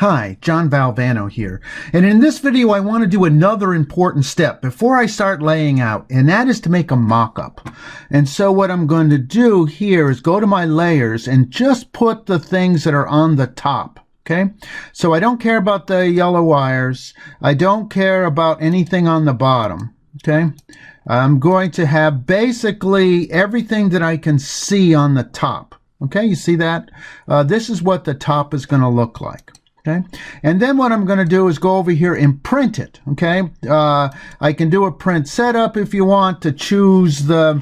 Hi, John Valvano here, and in this video I want to do another important step before I start laying out, and that is to make a mock-up. And so what I'm going to do here is go to my layers and just put the things that are on the top. Okay, so I don't care about the yellow wires. I don't care about anything on the bottom. Okay, I'm going to have basically everything that I can see on the top. Okay, you see that? This is what the top is going to look like. Okay, and then what I'm going to do is go over here and print it. Okay, I can do a print setup if you want to choose the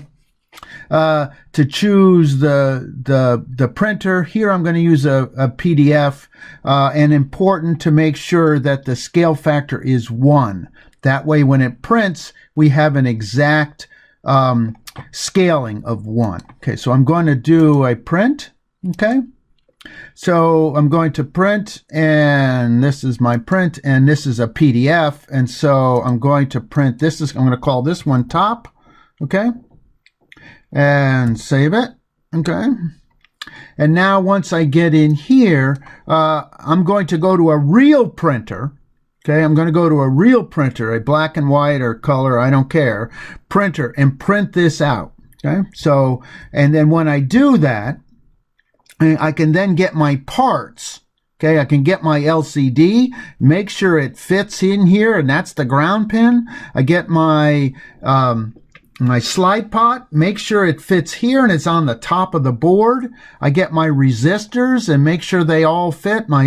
printer. Here I'm going to use a PDF, and important to make sure that the scale factor is 1. That way when it prints we have an exact scaling of 1. Okay, so I'm going to do a print. Okay, so I'm going to print, and this is my print, and this is a PDF, and so I'm going to print this. I'm going to call this one top. Okay, and save it. Okay, and now once I get in here, I'm going to go to a real printer. Okay, I'm going to go to a real printer, a black and white or color, I don't care, printer, and print this out. Okay, so, and then when I do that, I can then get my parts. Okay, I can get my LCD, make sure it fits in here, and that's the ground pin. I get my my slide pot, make sure it fits here and it's on the top of the board. I get my resistors and make sure they all fit. My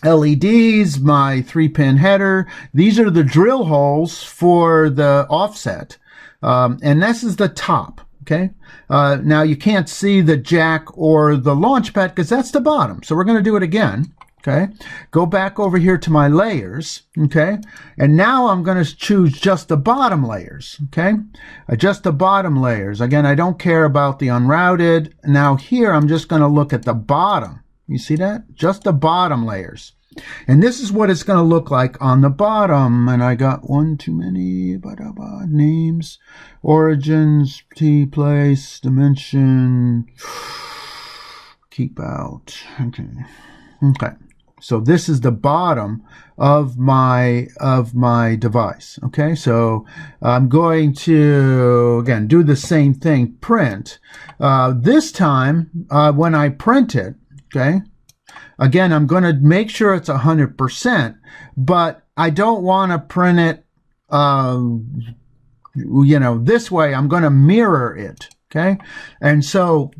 LEDs, my 3-pin header. These are the drill holes for the offset, and this is the top. Okay, now you can't see the jack or the launch pad because that's the bottom. So we're going to do it again. Okay, go back over here to my layers. Okay, and now I'm going to choose just the bottom layers. Okay, just the bottom layers. Again, I don't care about the unrouted. Now here I'm just going to look at the bottom. You see that? Just the bottom layers. And this is what it's going to look like on the bottom. And I got one too many names, origins, T, place, dimension, keep out. Okay. Okay. So this is the bottom of my device. Okay. So I'm going to again do the same thing. Print. This time when I print it. Okay. Again, I'm going to make sure it's 100%, but I don't want to print it, this way. I'm going to mirror it. Okay. And so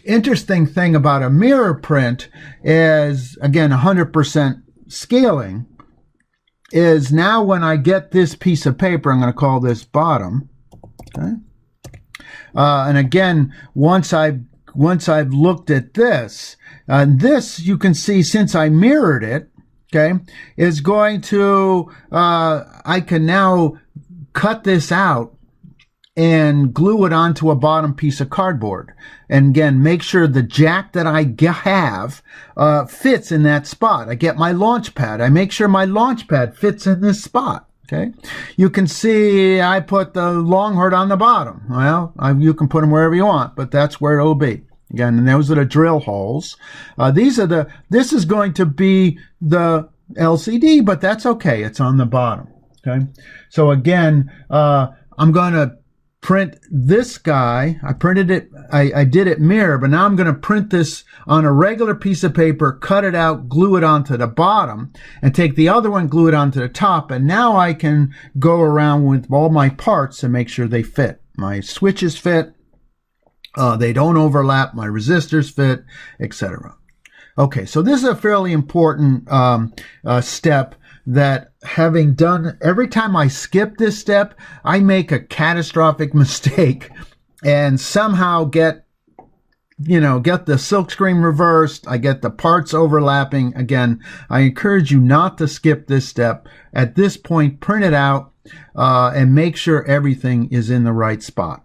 interesting thing about a mirror print is, again, 100% scaling is now when I get this piece of paper, I'm going to call this bottom. Okay. And again, once I've looked at this, this you can see since I mirrored it, okay, is going to, I can now cut this out and glue it onto a bottom piece of cardboard. And again, make sure the jack that I have fits in that spot. I get my launch pad. I make sure my launch pad fits in this spot. Okay, you can see I put the long heart on the bottom. Well, you can put them wherever you want, but that's where it'll be. Again, and those are the drill holes. This is going to be the LCD, but that's okay. It's on the bottom. Okay, so again, I'm going to print this guy. I printed it. I did it mirror, but now I'm going to print this on a regular piece of paper, cut it out, glue it onto the bottom, and take the other one, glue it onto the top. And now I can go around with all my parts and make sure they fit. My switches fit. They don't overlap. My resistors fit, etc. Okay, so this is a fairly important step that, having done, every time I skip this step, I make a catastrophic mistake and somehow get the silkscreen reversed. I get the parts overlapping. Again, I encourage you not to skip this step. At this point, print it out and make sure everything is in the right spot.